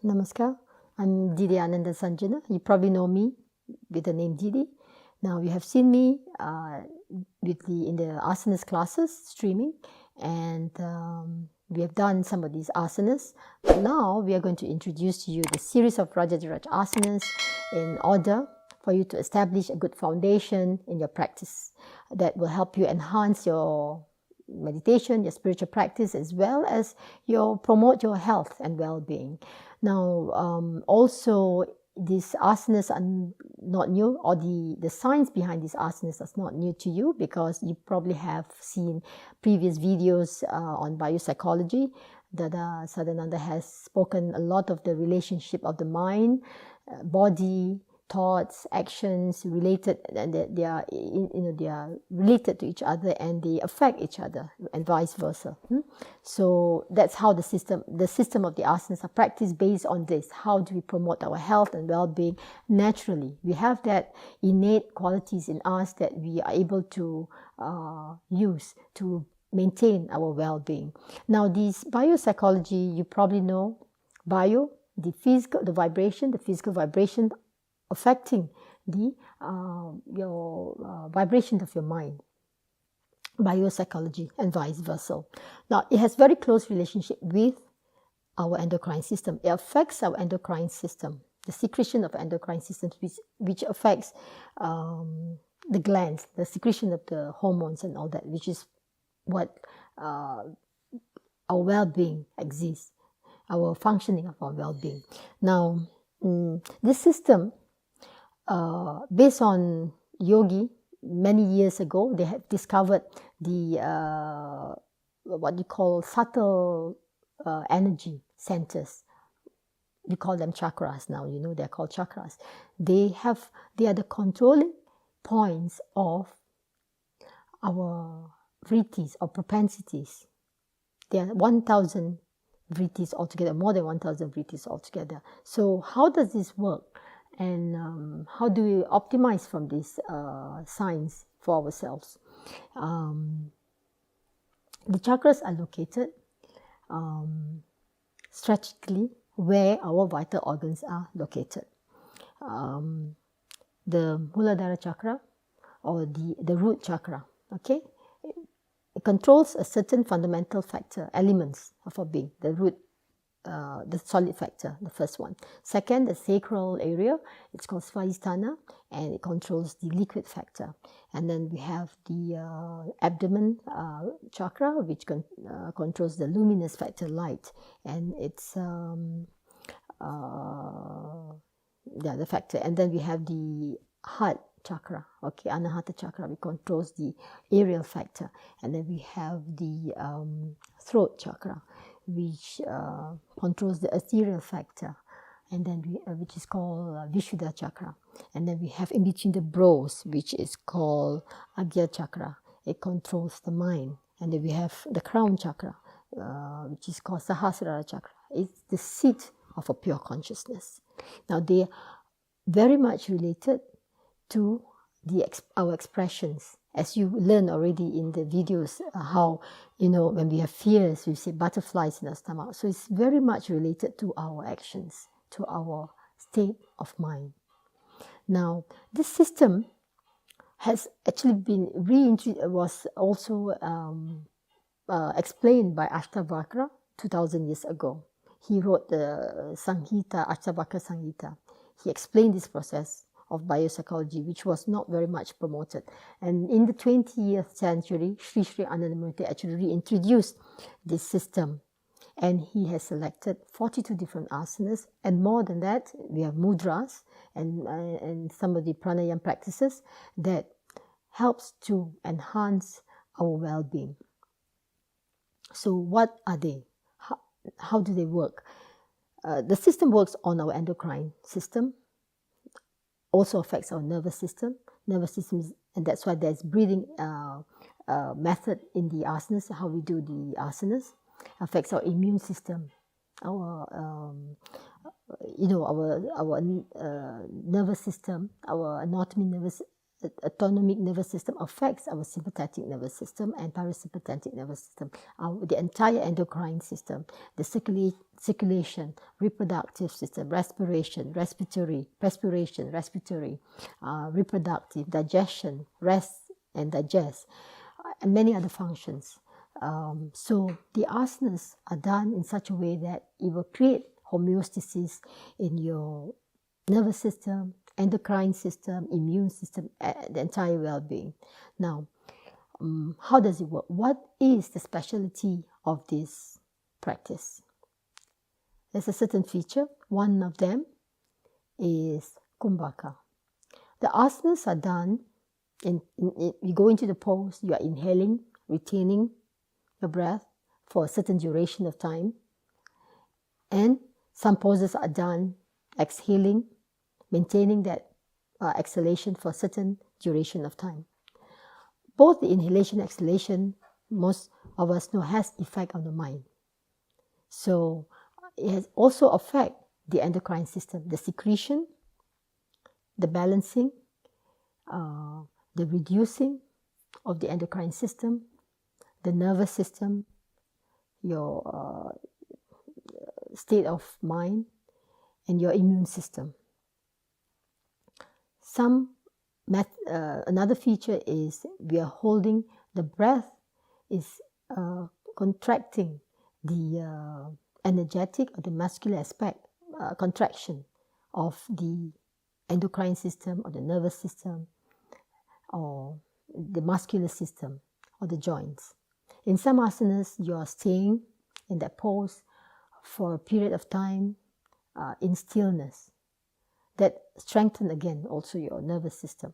Namaskar. I'm Didi Ananda Sainjana. You probably know me with the name Didi. Now you have seen me in the asanas classes streaming, and we have done some of these asanas. But now we are going to introduce to you the series of Rajadhiraj asanas in order for you to establish a good foundation in your practice that will help you enhance your meditation, your spiritual practice, as well as promote your health and well-being. Now, also these asanas are not new, or the science behind these asanas is not new to you, because you probably have seen previous videos on biopsychology. Dada Sadananda has spoken a lot of the relationship of the mind, body, thoughts, actions related, and they are related to each other, and they affect each other, and vice versa. So that's how the system of the asanas are practiced based on this. How do we promote our health and well-being naturally? We have that innate qualities in us that we are able to use to maintain our well-being. Now, this biopsychology, you probably know, the physical vibration affecting the vibration of your mind, biopsychology, and vice versa. Now, it has very close relationship with our endocrine system. It affects our endocrine system, the secretion of endocrine systems, which affects the glands, the secretion of the hormones and all that, which is what our well-being exists, our functioning of our well-being. Now, this system, based on yogi, many years ago, they have discovered the what you call subtle energy centers. We call them chakras now. You know, they're called chakras. They are the controlling points of our vrittis or propensities. There are 1,000 vrittis altogether, more than 1,000 vrittis altogether. So how does this work? And how do we optimize from this science for ourselves? The chakras are located strategically where our vital organs are located. The Muladhara chakra, or the root chakra, okay? It controls a certain fundamental factor, elements of our being, the root, the solid factor, the first one. Second, the sacral area, it's called Svadhisthana, and it controls the liquid factor. And then we have the abdomen chakra, which controls the luminous factor, light, and it's the factor. And then we have the heart chakra, okay, Anahata chakra, which controls the aerial factor. And then we have the throat chakra, which controls the ethereal factor, and then which is called Vishuddha chakra. And then we have in between the brows, which is called Agya chakra. It controls the mind. And then we have the crown chakra, which is called Sahasrara chakra. It's the seat of a pure consciousness. Now, they are very much related to our expressions. As you learn already in the videos, how, when we have fears, we see butterflies in our stomach. So it's very much related to our actions, to our state of mind. Now, this system has actually been was also explained by Ashtavakra 2,000 years ago. He wrote the Samhita, Ashtavakra Samhita. He explained this process of biopsychology, which was not very much promoted. And in the 20th century, Sri Anandamurti actually reintroduced this system. And he has selected 42 different asanas. And more than that, we have mudras and some of the pranayama practices that helps to enhance our well-being. So what are they? How do they work? The system works on our endocrine system, also affects our nervous system, and that's why there's breathing method in the asanas, how we do the asanas. Affects our immune system, our nervous system, our anatomy, autonomic nervous system affects our sympathetic nervous system and parasympathetic nervous system, the entire endocrine system, the circulation, reproductive system, respiratory, reproductive, digestion, rest and digest, and many other functions. So the asanas are done in such a way that it will create homeostasis in your nervous system, endocrine system, immune system, the entire well-being. Now, how does it work? What is the specialty of this practice? There's a certain feature. One of them is kumbhaka. The asanas are done, you go into the pose, you are inhaling, retaining your breath for a certain duration of time. And some poses are done exhaling, maintaining that exhalation for a certain duration of time. Both the inhalation and exhalation, most of us know, has effect on the mind. So it has also affect the endocrine system, the secretion, the balancing, the reducing of the endocrine system, the nervous system, your state of mind, and your immune system. Another feature is we are holding the breath, is contracting the energetic or the muscular aspect, contraction of the endocrine system or the nervous system or the muscular system or the joints. In some asanas, you are staying in that pose for a period of time in stillness. That strengthen again also your nervous system.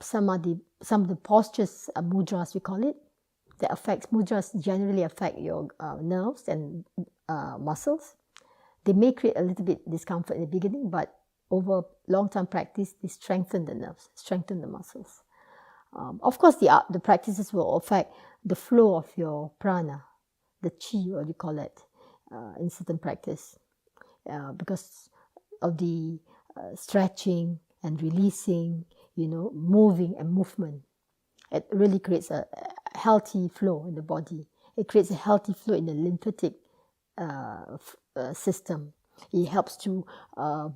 Some of the postures, mudras we call it, mudras generally affect your nerves and muscles. They may create a little bit discomfort in the beginning, but over long-term practice, they strengthen the nerves, strengthen the muscles. Of course, the practices will affect the flow of your prana, the chi, what you call it, in certain practice, because of the stretching and releasing, moving and movement. It really creates a healthy flow in the body. It creates a healthy flow in the lymphatic system. It helps to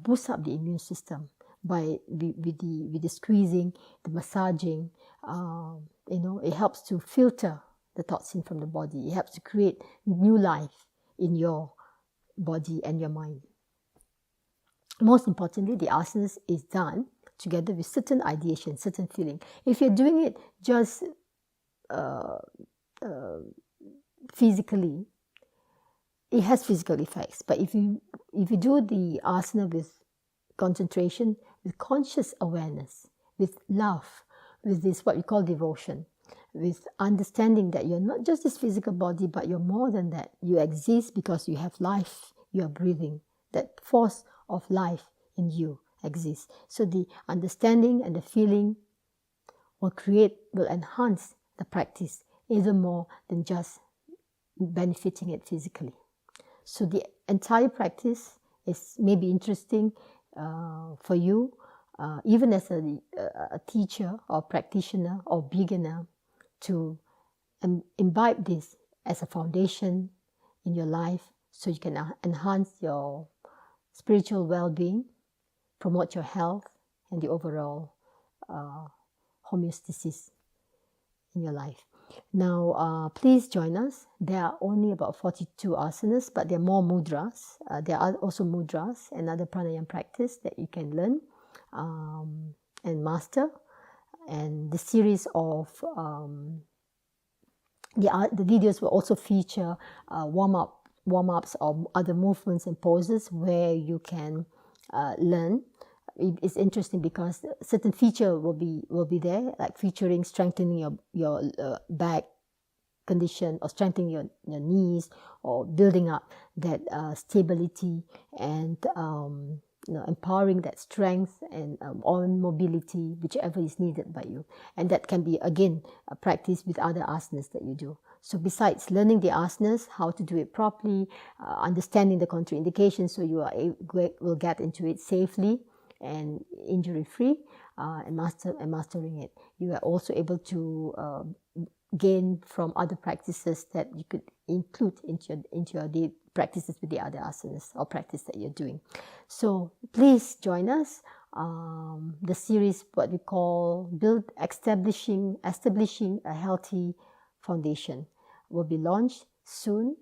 boost up the immune system with the squeezing, the massaging. It helps to filter the toxin from the body. It helps to create new life in your body and your mind. Most importantly, the asanas is done together with certain ideation, certain feeling. If you're doing it just physically, it has physical effects. But if you do the asana with concentration, with conscious awareness, with love, with this what we call devotion, with understanding that you're not just this physical body, but you're more than that. You exist because you have life, you are breathing. That force of life in you exists. So the understanding and the feeling will enhance the practice even more than just benefiting it physically. So the entire practice may be interesting for you, even as a teacher or practitioner or beginner, to imbibe this as a foundation in your life so you can enhance your spiritual well-being, promote your health and the overall homeostasis in your life. Now, please join us. There are only about 42 asanas, but there are more mudras. There are also mudras and other pranayama practice that you can learn and master. And the series of the videos will also feature warm-ups or other movements and poses where you can learn. It's interesting because certain feature will be there, like featuring strengthening your back condition or strengthening your knees or building up that stability and empowering that strength and on mobility, whichever is needed by you. And that can be, again, a practice with other asanas that you do. So besides learning the asanas, how to do it properly, understanding the contraindications so you will get into it safely, and injury-free, and mastering it. You are also able to gain from other practices that you could include into your daily practices with the other asanas or practice that you're doing. So please join us. The series, what we call establishing a healthy foundation, will be launched soon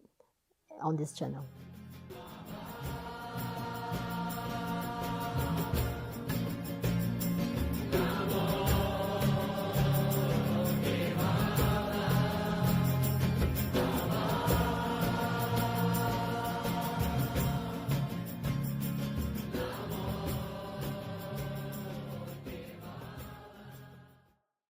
on this channel.